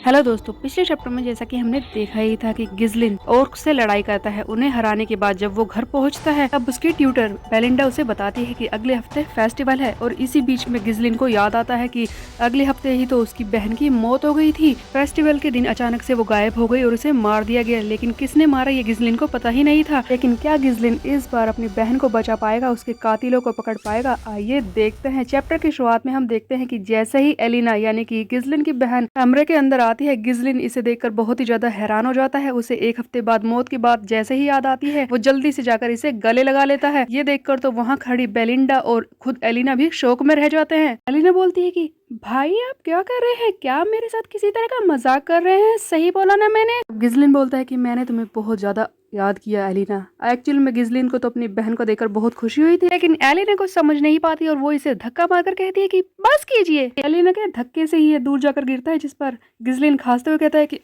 Hello दोस्तों, पिछले chapter में जैसा कि हमने देखा ही था कि गिज़लिन ऑर्क से लड़ाई करता है। उन्हें हराने के बाद जब वो घर पहुंचता है तब उसकी ट्यूटर बेलिंडा उसे बताती है कि अगले हफ्ते फेस्टिवल है और इसी बीच में गिज़लिन को याद आता है कि अगले हफ्ते ही तो उसकी बहन की मौत हो गई थी। फेस्टिवल के दिन अचानक से वो गायब हो गई और उसे मार दिया गया, लेकिन किसने मारा ये गिज़लिन को पता ही नहीं था। लेकिन क्या गिज़लिन इस बार अपनी बहन को बचा पाएगा, उसके कातिलों को पकड़ पाएगा? आइए देखते हैं। चैप्टर की शुरुआत में हम देखते हैं कि जैसे ही एलिना यानी कि गिज़लिन की बहन कमरे के अंदर आती है, गिज़लिन इसे देखकर बहुत ही ज्यादा हैरान हो जाता है। उसे एक हफ्ते बाद मौत की बात जैसे ही याद आती है, वो जल्दी से जाकर इसे गले लगा लेता है। ये देखकर तो वहाँ खड़ी बेलिंडा और खुद एलिना भी शौक में रह जाते हैं। एलिना बोलती है कि भाई आप क्या कर रहे हैं? क्या मेरे साथ किसी तरह का मजाक कर रहे हैं? सही बोला ना मैंने? गिज़लिन बोलता है कि मैंने तुम्हें बहुत ज्यादा याद किया एलिना। एक्चुअली में गिज़लिन को तो अपनी बहन को देखकर बहुत खुशी हुई थी, लेकिन एलिना कुछ समझ नहीं पाती और वो इसे धक्का मारकर कहती है कि बस कीजिए। एलिना के धक्के से ही ये दूर जाकर गिरता है, जिस पर गिज़लिन खांसते हुए कहता है कि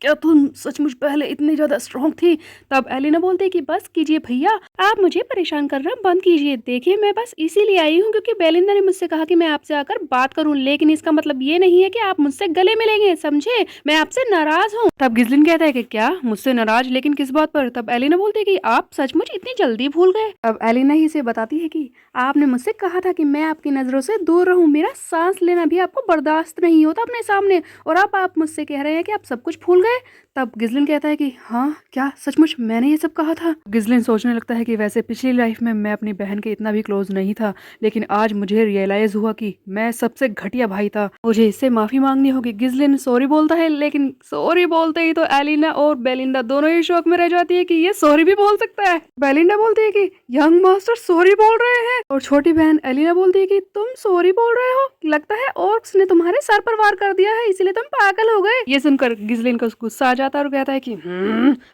क्या तुम सचमुच पहले इतनी ज्यादा स्ट्रॉन्ग थी? तब एलिना बोलती है कि बस कीजिए भैया, आप मुझे परेशान करना बंद कीजिए। देखिए मैं बस इसीलिए आई हूँ क्योंकि बेलिंदा ने मुझसे कहा कि मैं आपसे आकर बात करूँ, लेकिन इसका मतलब ये नहीं है कि आप मुझसे गले मिलेंगे, समझे? मैं आपसे नाराज हूँ। तब गिज़लिन कहता है कि क्या मुझसे नाराज, लेकिन किस बात पर? तब एलिना बोलती है कि आप सचमुच इतनी जल्दी भूल गए। अब एलिना ही से बताती है कि आपने मुझसे कहा था कि मैं आपकी नजरों से दूर रहूं, मेरा सांस लेना भी आपको बर्दाश्त नहीं होता अपने सामने, और अब आप मुझसे कह रहे हैं कि आप सब कुछ भूल गए। तब गिज़लिन कहता है कि हाँ, क्या सचमुच मैंने ये सब कहा था? गिज़लिन सोचने लगता है कि वैसे पिछली लाइफ में मैं अपनी बहन के इतना भी क्लोज नहीं था, लेकिन आज मुझे रियलाइज हुआ कि मैं सबसे घटिया भाई था, मुझे इससे माफी मांगनी होगी। गिज़लिन सॉरी बोलता है, लेकिन सॉरी बोलते ही तो एलिना और बेलिंदा दोनों ही शौक में रह जाती है कि ये सॉरी भी बोल सकता है। बेलिंडा बोलती है कि यंग मास्टर सॉरी बोल रहे हैं, और छोटी बहन एलिना बोलती है कि तुम सॉरी बोल रहे हो? लगता है ऑर्क्स ने तुम्हारे सर पर वार कर दिया है, इसीलिए तुम पागल हो गए। ये सुनकर गिज़लिन को गुस्सा आ जाता है और कहता है कि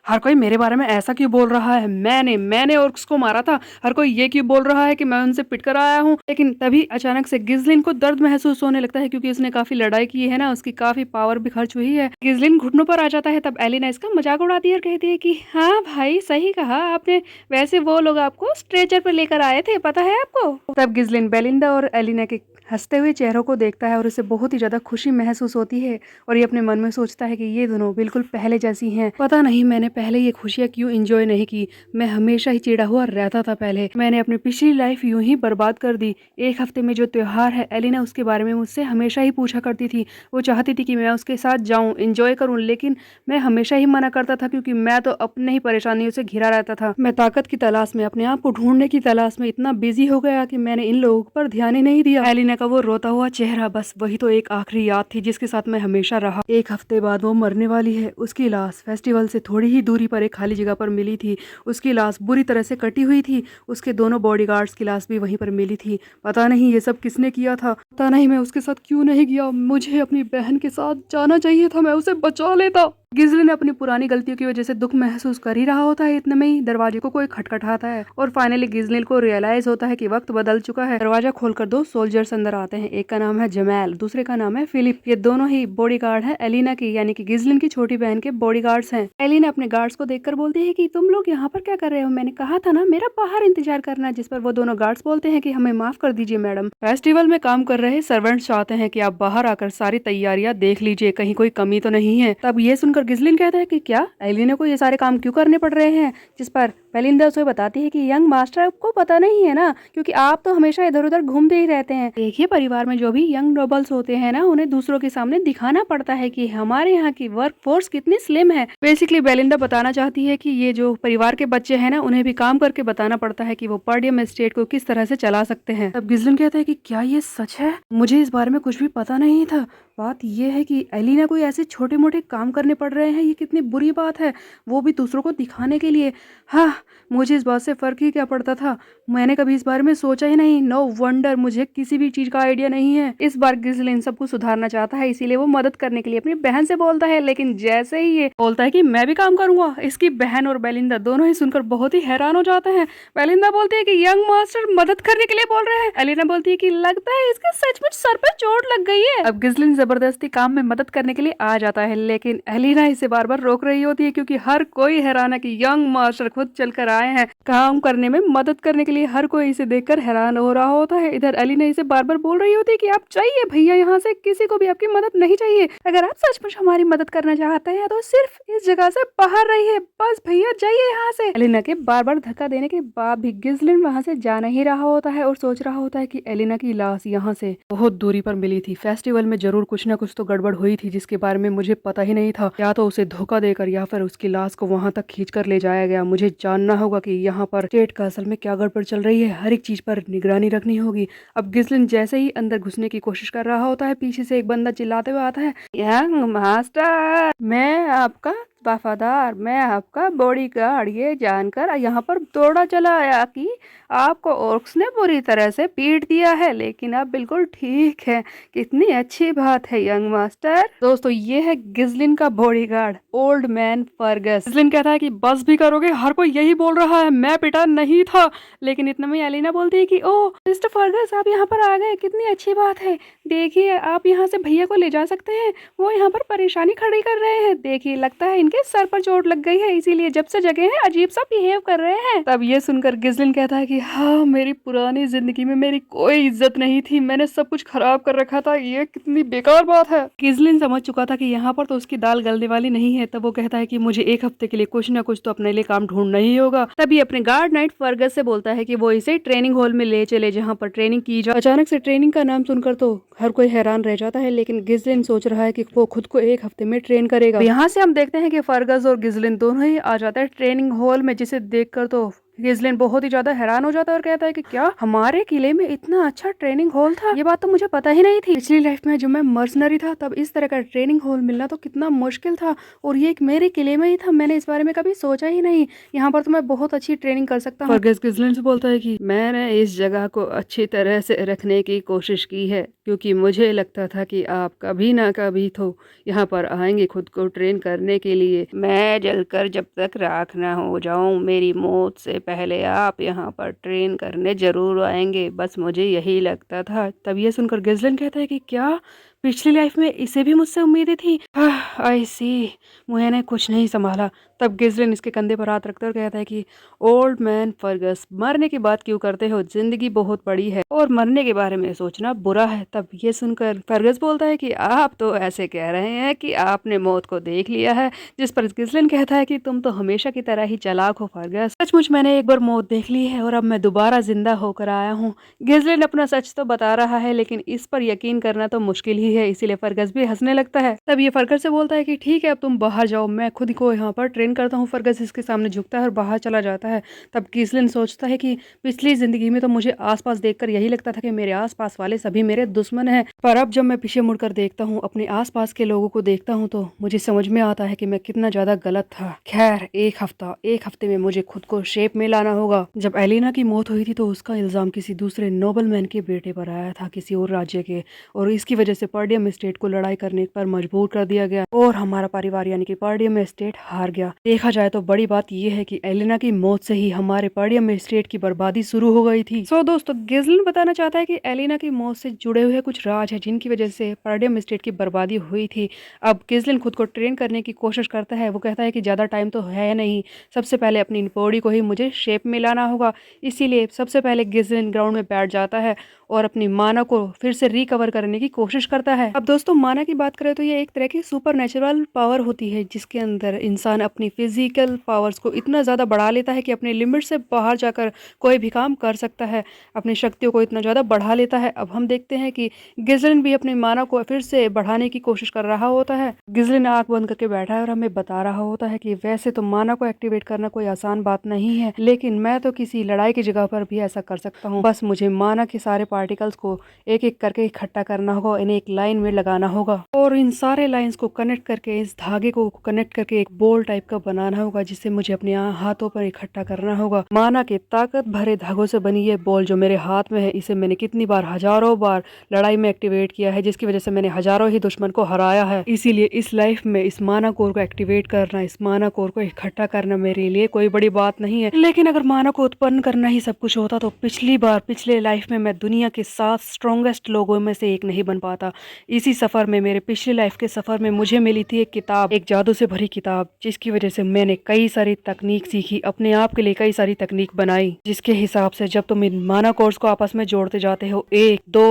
हर कोई मेरे बारे में ऐसा क्यों बोल रहा है? मैंने ऑर्क्स को मारा था, हर कोई ये क्यों बोल रहा है कि मैं उनसे पिट कर आया हूँ? लेकिन तभी अचानक से गिज़लिन को दर्द महसूस होने लगता है, क्योंकि उसने काफी लड़ाई की है ना, उसकी काफी पावर भी खर्च हुई है। गिज़लिन घुटनों पर आ जाता है। तब एलिना इसका मजाक उड़ाती है और कहती है कि हाँ भाई, सही कहा आपने, वैसे वो लोग आपको स्ट्रेचर पर लेकर आए थे, पता है आपको? तब गिज़लिन बेलिंदा और एलिना के हंसते हुए चेहरों को देखता है और उसे बहुत ही ज्यादा खुशी महसूस होती है, और ये अपने मन में सोचता है कि ये दोनों बिल्कुल पहले जैसी हैं। पता नहीं मैंने पहले ये खुशियाँ क्यों एंजॉय नहीं की, मैं हमेशा ही चिढ़ा हुआ रहता था पहले, मैंने अपनी पिछली लाइफ यूं ही बर्बाद कर दी। एक हफ्ते में जो त्योहार है, एलिना उसके बारे में मुझसे हमेशा ही पूछा करती थी, वो चाहती थी कि मैं उसके साथ जाऊं, एंजॉय करूं, लेकिन मैं हमेशा ही मना करता था, क्योंकि मैं तो अपने ही परेशानियों से घिरा रहता था। मैं ताकत की तलाश में, अपने आप को ढूंढने की तलाश में इतना बिजी हो गया कि मैंने इन लोगों पर ध्यान ही नहीं दिया। एलिना का वो रोता हुआ चेहरा, बस वही तो एक आखिरी याद थी जिसके साथ मैं हमेशा रहा। एक हफ्ते बाद वो मरने वाली है। उसकी लाश फेस्टिवल से थोड़ी ही दूरी पर एक खाली जगह पर मिली थी। उसकी लाश बुरी तरह से कटी हुई थी। उसके दोनों बॉडीगार्ड्स की लाश भी वहीं पर मिली थी। पता नहीं ये सब किसने किया था, पता नहीं मैं उसके साथ क्यों नहीं गया। मुझे अपनी बहन के साथ जाना चाहिए था, मैं उसे बचा लेता। गिज़लिन अपनी पुरानी गलतियों की वजह से दुख महसूस कर ही रहा होता है, इतने में ही दरवाजे को कोई खटखटाता है, और फाइनली गिज़लिन को रियलाइज होता है कि वक्त बदल चुका है। दरवाजा खोलकर दो सोल्जर्स अंदर आते हैं। एक का नाम है जमैल, दूसरे का नाम है फिलिप। ये दोनों ही बॉडीगार्ड है एलिना की, यानी कि गिज़लिन की छोटी बहन के बॉडीगार्ड्स हैं। एलिना अपने गार्ड्स को देखकर बोलती है कि तुम लोग यहाँ पर क्या कर रहे हो? मैंने कहा था ना मेरा बाहर इंतजार करना। जिस पर वो दोनों गार्ड्स बोलते हैं कि हमें माफ कर दीजिए मैडम, फेस्टिवल में काम कर रहे सर्वेंट्स चाहते हैं कि आप बाहर आकर सारी तैयारियां देख लीजिए, कहीं कोई कमी तो नहीं है। तब ये सुनकर गिज़लिन कहता है कि क्या एलिना को ये सारे काम क्यों करने पड़ रहे हैं? जिस पर बेलिंदा उसे बताती है कि यंग मास्टर आपको पता नहीं है ना, क्योंकि आप तो हमेशा इधर उधर घूमते ही रहते हैं। देखिए परिवार में जो भी यंग नोबल्स होते हैं ना, उन्हें दूसरों के सामने दिखाना पड़ता है कि हमारे यहाँ की वर्क फोर्स कितनी स्लिम है। बेसिकली बेलिंदा बताना चाहती है कि ये जो परिवार के बच्चे हैं ना, उन्हें भी काम करके बताना पड़ता है कि वो पर्डियम एस्टेट को किस तरह से चला सकते हैं। तब गिज़लिन कहता है कि क्या ये सच है? मुझे इस बारे में कुछ भी पता नहीं था। बात यह है कि एलिना को ऐसे छोटे मोटे काम करने पड़ रहे हैं, ये कितनी बुरी बात है, वो भी दूसरों को दिखाने के लिए। हाँ, मुझे इस बात से फर्क ही क्या पड़ता था, मैंने कभी इस बारे में सोचा ही नहीं। नो वंडर मुझे किसी भी चीज का आइडिया नहीं है। इस बार गिज़लिन सबको सुधारना चाहता है, इसीलिए वो मदद करने के लिए अपनी बहन से बोलता है, लेकिन जैसे ही ये बोलता है कि मैं भी काम करूंगा, इसकी बहन और बेलिंदा दोनों ही सुनकर बहुत ही हैरान हो जाते हैं। बेलिंदा बोलती है कि यंग मास्टर मदद करने के लिए बोल रहे हैं। एलिना बोलती है कि लगता है इसके सचमुच सर पर चोट लग गई है। अब गिज़लिन जबरदस्ती काम में मदद करने के लिए आ जाता है, लेकिन एलिना एलिना इसे बार बार रोक रही होती है क्योंकि हर कोई हैरान है कि यंग मास्टर खुद चलकर आए हैं काम करने में मदद करने के लिए। हर कोई इसे देखकर हैरान हो रहा होता है। इधर एलिना इसे बार बार बोल रही होती है कि आप जाइए भैया यहाँ से, किसी को भी आपकी मदद नहीं चाहिए। अगर आप सचमुच हमारी मदद करना चाहते हैं तो सिर्फ इस जगह से बाहर रहिए, बस भैया जाइए यहाँ से। एलिना के बार बार धक्का देने के बाद भी गिस्लिन वहाँ से जा नहीं रहा होता है और सोच रहा होता है कि एलिना की लाश यहाँ से बहुत दूरी पर मिली थी। फेस्टिवल में जरूर कुछ ना कुछ तो गड़बड़ हुई थी जिसके बारे में मुझे पता ही नहीं था। या तो उसे धोखा देकर या फिर उसकी लाश को वहां तक खींच कर ले जाया गया। मुझे जानना होगा कि यहाँ पर स्टेट का असल में क्या गड़बड़ चल रही है। हर एक चीज पर निगरानी रखनी होगी। अब गिस्लिन जैसे ही अंदर घुसने की कोशिश कर रहा होता है, पीछे से एक बंदा चिल्लाते हुए आता है, यंग मास्टर, मैं आपका वफादार, मैं आपका बॉडीगार्ड, ये जानकर यहाँ पर दौड़ा चला आया कि आपको ऑर्क्स ने बुरी तरह से पीट दिया है, लेकिन आप बिल्कुल ठीक है। कितनी अच्छी बात है यंग मास्टर। दोस्तों ये है गिस्लिन का बॉडीगार्ड ओल्ड मैन फर्गस। गिस्लिन कहता है कि बस भी करोगे, हर कोई यही बोल रहा है, मैं पिटा नहीं था। लेकिन इतना में एलिना बोलती है कि ओह मिस्टर फर्गस, आप यहाँ पर आ गए, कितनी अच्छी बात है। देखिए आप यहाँ से भैया को ले जा सकते हैं, वो यहाँ पर परेशानी खड़ी कर रहे हैं। देखिए लगता है इनके सर पर चोट लग गई है, इसीलिए जब से जगह है अजीब सा बिहेव कर रहे हैं। तब ये सुनकर गिस्लिन कहता है कि हाँ, मेरी पुरानी जिंदगी में मेरी कोई इज्जत नहीं थी, मैंने सब कुछ खराब कर रखा था, ये कितनी बेकार बात है। गिस्लिन समझ चुका था कि यहाँ पर तो उसकी दाल गलने वाली नहीं है। तब वो कहता है कि मुझे एक हफ्ते के लिए कुछ ना कुछ तो अपने लिए काम ढूंढना ही होगा। तभी अपने गार्ड नाइट फर्गस से बोलता है कि वो इसे ट्रेनिंग हॉल में ले चले जहाँ पर ट्रेनिंग की जाए। अचानक से ट्रेनिंग का नाम सुनकर तो हर कोई हैरान रह जाता है, लेकिन गिस्लिन सोच रहा है कि वो खुद को एक हफ्ते में ट्रेन करेगा। यहाँ से हम देखते हैं कि फर्गस और गिस्लिन दोनों ही आ जाते हैं ट्रेनिंग हॉल में, जिसे देखकर तो गिस्लिन बहुत ही ज्यादा हैरान हो जाता है और कहता है कि क्या हमारे किले में इतना अच्छा ट्रेनिंग हॉल था, ये बात तो मुझे पता ही नहीं थी। पिछली लाइफ में जब मैं मर्सनरी था तब इस तरह का ट्रेनिंग हॉल मिलना तो कितना मुश्किल था, और ये एक मेरे किले में ही था, मैंने इस बारे में कभी सोचा ही नहीं। यहाँ पर तो मैं बहुत अच्छी ट्रेनिंग कर सकता हूँ। फर्गस गिस्लिन से बोलता है कि मैंने इस जगह को अच्छी तरह से रखने की कोशिश की है, क्योंकि मुझे लगता था कि आप कभी ना कभी तो यहाँ पर आएंगे खुद को ट्रेन करने के लिए। मैं जलकर जब तक राख ना हो जाऊं, मेरी मौत से पहले आप यहाँ पर ट्रेन करने जरूर आएंगे, बस मुझे यही लगता था। तब ये सुनकर गिस्लिन कहता है कि क्या पिछली लाइफ में इसे भी मुझसे उम्मीदें थी। आई सी, मैंने कुछ नहीं संभाला। तब गिस्लिन इसके कंधे पर हाथ रखकर कहता है कि ओल्ड मैन फर्गस, मरने की बात क्यों करते हो, जिंदगी बहुत बड़ी है और मरने के बारे में सोचना बुरा है। तब ये सुनकर फर्गस बोलता है कि आप तो ऐसे कह रहे हैं कि आपने मौत को देख लिया है, जिस पर गिस्लिन कहता है कि तुम तो हमेशा की तरह ही चालाक हो फर्गस। सचमुच मैंने एक बार मौत देख ली है और अब मैं दोबारा जिंदा होकर आया हूँ। गिस्लिन अपना सच तो बता रहा है, लेकिन इस पर यकीन करना तो मुश्किल ही है, इसीलिए फर्गस भी हंसने लगता है। तब ये फर्गस से बोलता है कि ठीक है अब तुम बाहर जाओ, मैं खुद को यहाँ पर ट्रेन करता हूँ। फर्गस इसके सामने झुकता है और बाहर चला जाता है। तब गिस्लिन सोचता है कि पिछली जिंदगी में तो मुझे आसपास देखकर यही लगता था कि मेरे आसपास वाले सभी मेरे दुश्मन हैं, पर अब जब मैं पीछे मुड़कर देखता हूँ, अपने आसपास के लोगों को देखता हूँ, तो मुझे समझ में आता है कि मैं कितना ज्यादा गलत था। खैर एक हफ्ते में मुझे खुद को शेप में लाना होगा। जब एलिना की मौत हुई थी तो उसका इल्जाम किसी दूसरे नोबल मैन के बेटे पर आया था, किसी और राज्य के, और इसकी वजह से पर्डियम स्टेट को लड़ाई करने पर मजबूर कर दिया गया और हमारा परिवार यानी कि पर्डियम स्टेट हार गया। देखा जाए तो बड़ी बात यह है कि एलिना की मौत से ही हमारे पर्डियम स्टेट की बर्बादी शुरू हो गई थी। सो दोस्तों गिस्लिन बताना चाहता है कि एलिना की मौत से जुड़े हुए कुछ राज है जिनकी वजह से पर्डियम स्टेट की बर्बादी हुई थी। अब गिस्लिन खुद को ट्रेन करने की कोशिश करता है। वो कहता है कि ज्यादा टाइम तो है नहीं, सबसे पहले अपनी बॉडी को ही मुझे शेप में लाना होगा। इसीलिए सबसे पहले गिस्लिन ग्राउंड में बैठ जाता है और अपनी माना को फिर से रिकवर करने की कोशिश करता है। अब दोस्तों माना की बात करें तो ये एक तरह की सुपर नेचुरल पावर होती है, जिसके अंदर इंसान अपनी फिजिकल पावर्स को इतना ज़्यादा बढ़ा लेता है कि अपने लिमिट से बाहर जाकर कोई भी काम कर सकता है, अपनी शक्तियों को इतना ज़्यादा बढ़ा लेता है। अब हम देखते हैं कि गिस्लिन भी अपनी माना को फिर से बढ़ाने की कोशिश कर रहा होता है। गिस्लिन आंख बंद करके बैठा है और हमें बता रहा होता है कि वैसे तो माना को एक्टिवेट करना कोई आसान बात नहीं है, लेकिन मैं तो किसी लड़ाई की जगह पर भी ऐसा कर सकता हूँ। बस मुझे माना के सारे पार्टिकल्स को एक एक करके इकट्ठा करना होगा, इन्हें एक लाइन में लगाना होगा और इन सारे लाइंस को कनेक्ट करके, इस धागे को कनेक्ट करके एक बॉल टाइप का बनाना होगा, जिसे मुझे अपने हाथों पर इकट्ठा करना होगा। माना के ताकत भरे धागों से बनी ये बॉल जो मेरे हाथ में है, इसे मैंने कितनी बार, हजारों बार लड़ाई में एक्टिवेट किया है, जिसकी वजह से मैंने हजारों ही दुश्मन को हराया है। इसीलिए इस लाइफ में इस माना कोर को एक्टिवेट करना, इस माना कोर को इकट्ठा करना मेरे लिए कोई बड़ी बात नहीं है। लेकिन अगर माना को उत्पन्न करना ही सब कुछ होता तो पिछली बार, पिछले लाइफ में मैं दुनिया दुनिया के 7 स्ट्रॉन्गेस्ट लोगों में से एक नहीं बन पाता। इसी सफ़र में, मेरे पिछली लाइफ के सफ़र में मुझे मिली थी एक किताब, एक जादू से भरी किताब, जिसकी वजह से मैंने कई सारी तकनीक सीखी, अपने आप के लिए कई सारी तकनीक बनाई, जिसके हिसाब से जब तुम इन माना कोर्स को आपस में जोड़ते जाते हो 1 2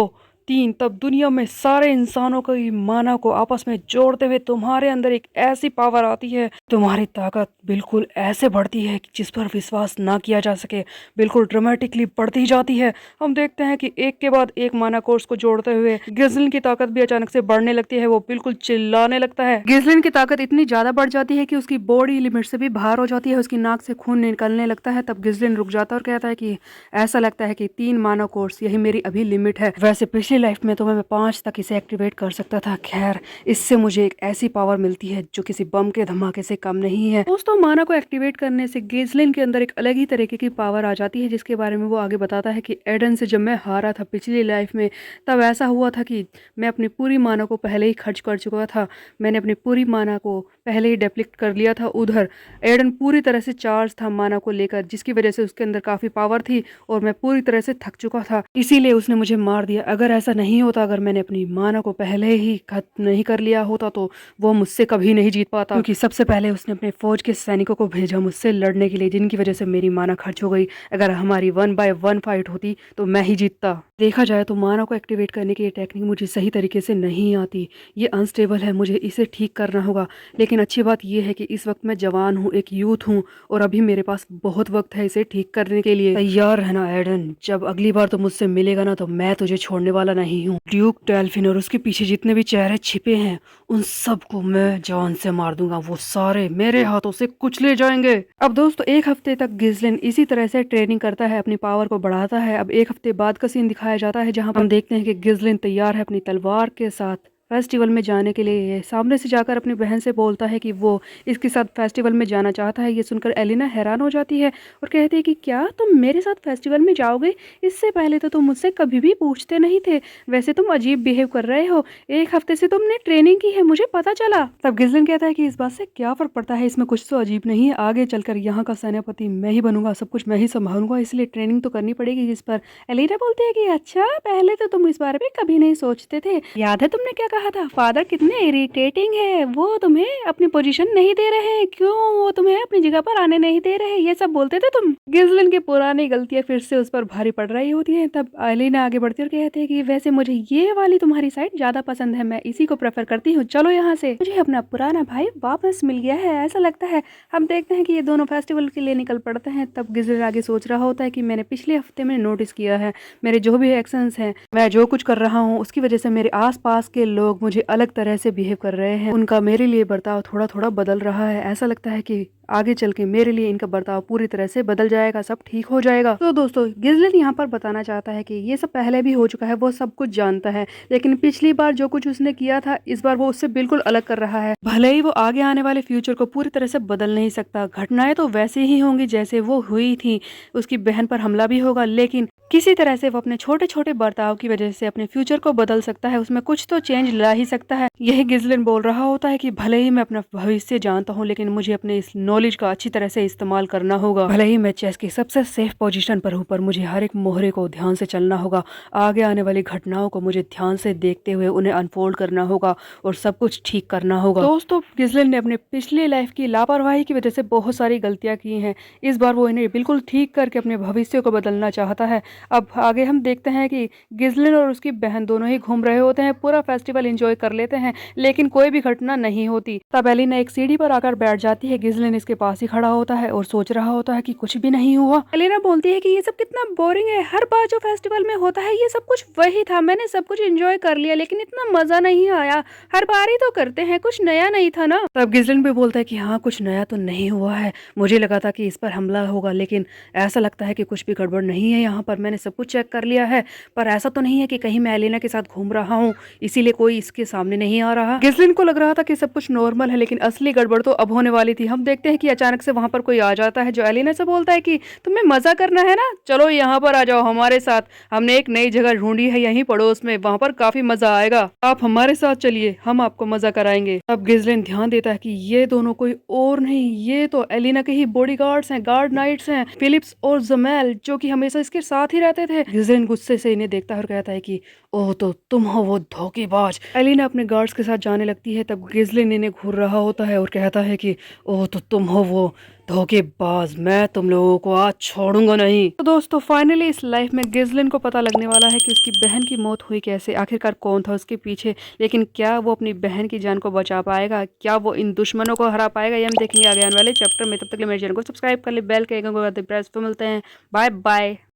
3, तब दुनिया में सारे इंसानों को माना को आपस में जोड़ते हुए तुम्हारे अंदर एक ऐसी पावर आती है, तुम्हारी ताकत बिल्कुल ऐसे बढ़ती है कि जिस पर विश्वास ना किया जा सके, बिल्कुल ड्रामेटिकली बढ़ती जाती है। हम देखते हैं कि एक के बाद एक माना कोर्स को जोड़ते हुए गिज़लिन की ताकत भी अचानक से बढ़ने लगती है, वो बिल्कुल चिल्लाने लगता है। गिज़लिन की ताकत इतनी ज्यादा बढ़ जाती है कि उसकी बॉडी लिमिट से भी बाहर हो जाती है, उसकी नाक से खून निकलने लगता है। तब गिज़लिन रुक जाता है और कहता है कि ऐसा लगता है कि 3 माना कोर्स यही मेरी अभी लिमिट है। वैसे पिछली लाइफ में तो मैं 5 तक इसे एक्टिवेट कर सकता था। खैर, इससे मुझे एक ऐसी पावर मिलती है जो किसी बम के धमाके से कम नहीं है। दोस्तों, माना को एक्टिवेट करने से गिज़लिन के अंदर एक अलग ही तरीके की पावर आ जाती है, जिसके बारे में वो आगे बताता है कि एडन से जब मैं हारा था पिछली लाइफ में, तब ऐसा हुआ था कि मैं अपनी पूरी माना को पहले ही खर्च कर चुका था। मैंने अपनी पूरी माना को पहले ही डेप्लिक्ट कर लिया था उधर। एडन पूरी तरह से चार्ज था माना को लेकर, जिसकी वजह से उसके अंदर काफी पावर थी और मैं पूरी तरह से थक चुका था, इसीलिए उसने मुझे मार दिया। अगर ऐसा नहीं होता, अगर मैंने अपनी माना को पहले ही खत्म नहीं कर लिया होता, तो वो मुझसे कभी नहीं जीत पाता, क्योंकि सबसे पहले उसने अपने फौज के सैनिकों को भेजा मुझसे लड़ने के लिए, जिनकी वजह से मेरी माना खर्च हो गई। अगर हमारी 1 by 1 फाइट होती तो मैं ही जीतता। देखा जाए तो माना को एक्टिवेट करने की ये टेक्निक मुझे सही तरीके से नहीं आती, ये अनस्टेबल है, मुझे इसे ठीक करना होगा। लेकिन अच्छी बात यह है कि इस वक्त मैं जवान हूँ, एक यूथ हूँ, और अभी मेरे पास बहुत वक्त है इसे ठीक करने के लिए। तैयार रहना एडन, जब अगली बार तो मुझसे मिलेगा ना, तो मैं तुझे छोड़ने वाला नहीं हूँ। ड्यूक डेल्फिन और उसके पीछे जितने भी चेहरे छिपे हैं, उन सबको मैं जान से मार दूंगा, वो सारे मेरे हाथों से कुचले जाएंगे। अब दोस्तों, 1 हफ्ते तक गिज़लिन इसी तरह से ट्रेनिंग करता है, अपनी पावर को बढ़ाता है। अब 1 हफ्ते बाद का सीन दिखाया जाता है, जहाँ हम देखते हैं कि गिज़लिन तैयार है अपनी तलवार के साथ फेस्टिवल में जाने के लिए। ये सामने से जाकर अपनी बहन से बोलता है कि वो इसके साथ फेस्टिवल में जाना चाहता है। ये सुनकर एलिना हैरान हो जाती है और कहती है कि क्या तुम मेरे साथ फेस्टिवल में जाओगे? इससे पहले तो तुम मुझसे कभी भी पूछते नहीं थे, वैसे तुम अजीब बिहेव कर रहे हो। 1 हफ्ते से तुमने ट्रेनिंग की है, मुझे पता चला। तब गिज़लिन कहता है कि इस बात से क्या फर्क पड़ता है, इसमें कुछ तो अजीब नहीं है। आगे चलकर यहाँ का सेनापति मैं ही बनूंगा, सब कुछ मैं ही संभालूंगा, इसलिए ट्रेनिंग तो करनी पड़ेगी। जिस पर एलिना बोलती है कि अच्छा, पहले तो तुम इस बारे में कभी नहीं सोचते थे। याद है तुमने क्या कहा था? फादर कितने इरिटेटिंग है, वो तुम्हें अपनी पोजीशन नहीं दे रहे, क्यों वो तुम्हें अपनी जगह पर आने नहीं दे रहे, ये सब बोलते थे तुम। गिज़लिन की पुरानी गलतियां फिर से उस पर भारी पड़ रही होती हैं। तब एलिना आगे बढ़ती और कहती है कि वैसे मुझे ये वाली तुम्हारी साइड ज्यादा पसंद है, मैं इसी को प्रेफर करती हूँ, चलो यहाँ से। मुझे अपना पुराना भाई वापस मिल गया है, ऐसा लगता है। हम देखते हैं कि ये दोनों फेस्टिवल के लिए निकल पड़ते हैं। तब गिज़लिन आगे सोच रहा होता है कि मैंने पिछले हफ्ते में नोटिस किया है, मेरे जो भी एक्शंस हैं, मैं जो कुछ कर रहा हूँ, उसकी वजह से मेरे आसपास के लोग मुझे अलग तरह से बिहेव कर रहे हैं। उनका मेरे लिए बर्ताव थोड़ा थोड़ा बदल रहा है। ऐसा लगता है कि आगे चल के मेरे लिए इनका बर्ताव पूरी तरह से बदल जाएगा, सब ठीक हो जाएगा। तो दोस्तों, गिज़लिन यहाँ पर बताना चाहता है कि ये सब पहले भी हो चुका है, वो सब कुछ जानता है, लेकिन पिछली बार जो कुछ उसने किया था, इस बार वो उससे बिल्कुल अलग कर रहा है। भले ही वो आगे आने वाले फ्यूचर को पूरी तरह से बदल नहीं सकता, घटनाएं तो वैसे ही होंगी जैसे वो हुई थी, उसकी बहन पर हमला भी होगा, लेकिन किसी तरह से वो अपने छोटे छोटे बर्ताव की वजह से अपने फ्यूचर को बदल सकता है, उसमें कुछ तो चेंज ला ही सकता है। यही गिज़लिन बोल रहा होता है कि भले ही मैं अपना भविष्य जानता हूँ, लेकिन मुझे अपने इस नॉलेज का अच्छी तरह से इस्तेमाल करना होगा। भले ही मैं चेस की सबसे सेफ पोजीशन पर हूँ, पर मुझे हर एक मोहरे को ध्यान से चलना होगा। आगे आने वाली घटनाओं को मुझे ध्यान से देखते हुए उन्हें अनफोल्ड करना होगा और सब कुछ ठीक करना होगा। दोस्तों, गिज़लिन ने अपने पिछली लाइफ की लापरवाही की वजह से बहुत सारी गलतियां की हैं। इस बार वो इन्हें बिल्कुल ठीक करके अपने भविष्य को बदलना चाहता है। अब आगे हम देखते हैं कि गिज़लिन और उसकी बहन दोनों ही घूम रहे होते हैं, पूरा फेस्टिवल एंजॉय कर लेते हैं, लेकिन कोई भी घटना नहीं होती। तब एलिना एक सीढ़ी पर आकर बैठ जाती है, गिज़लिन इसके पास ही खड़ा होता है और सोच रहा होता है कि कुछ भी नहीं हुआ। एलिना बोलती है कि ये सब कितना बोरिंग है, हर बार जो फेस्टिवल में होता है ये सब कुछ वही था, मैंने सब कुछ एंजॉय कर लिया, लेकिन इतना मजा नहीं आया, हर बार ही तो करते हैं, कुछ नया नहीं था ना। तब गिज़लिन भी बोलता है कि हाँ, कुछ नया तो नहीं हुआ है, मुझे लगा था कि इस पर हमला होगा, लेकिन ऐसा लगता है कि कुछ भी गड़बड़ नहीं है यहाँ पर, मैंने सब कुछ चेक कर लिया है, पर ऐसा तो नहीं है कि कहीं मैं एलिना के साथ घूम रहा हूँ इसीलिए कोई इसके सामने नहीं आ रहा। गिज़लिन को लग रहा था कि सब कुछ नॉर्मल है, लेकिन असली गड़बड़ तो अब होने वाली थी। हम देखते हैं कि अचानक से वहां पर कोई आ जाता है, जो एलिना से बोलता है कि तुम्हें मजा करना है ना, चलो यहाँ पर आ जाओ हमारे साथ, हमने एक नई जगह ढूंढी है यहीं पड़ोस में, वहां पर काफी मजा आएगा, आप हमारे साथ चलिए, हम आपको मजा कराएंगे। अब गिज़लिन ध्यान देता है कि ये दोनों कोई और नहीं, ये तो एलिना के ही बॉडीगार्ड्स हैं, गार्ड नाइट्स हैं, फिलिप्स और जमेल, जो कि हमेशा इसके साथ ही रहते थे। गिजलिन गुस्से से इन्हें देखता है और कहता है कि ओह तो तुम हो वो धोखेबाज। एलिना अपने गार्ड्स के साथ जाने लगती है, तब गिजलिन इन्हें घूर रहा होता है और कहता है कि ओह तो तुम हो वो धोखेबाज, मैं तुम लोगों को आज छोड़ूंगा नहीं। तो दोस्तों फाइनली इस लाइफ में गिजलिन को पता लगने वाला है कि उसकी बहन की मौत हुई कैसे, आखिरकार कौन था उसके पीछे। लेकिन क्या वो अपनी बहन की जान को बचा पाएगा, क्या वो इन दुश्मनों को हरा पाएगा, ये हम देखेंगे आगे आने वाले चैप्टर में। तब तक के लिए मेरे चैनल को सब्सक्राइब कर ले, बेल के आइकन को प्रेस। तो मिलते हैं, बाय बाय।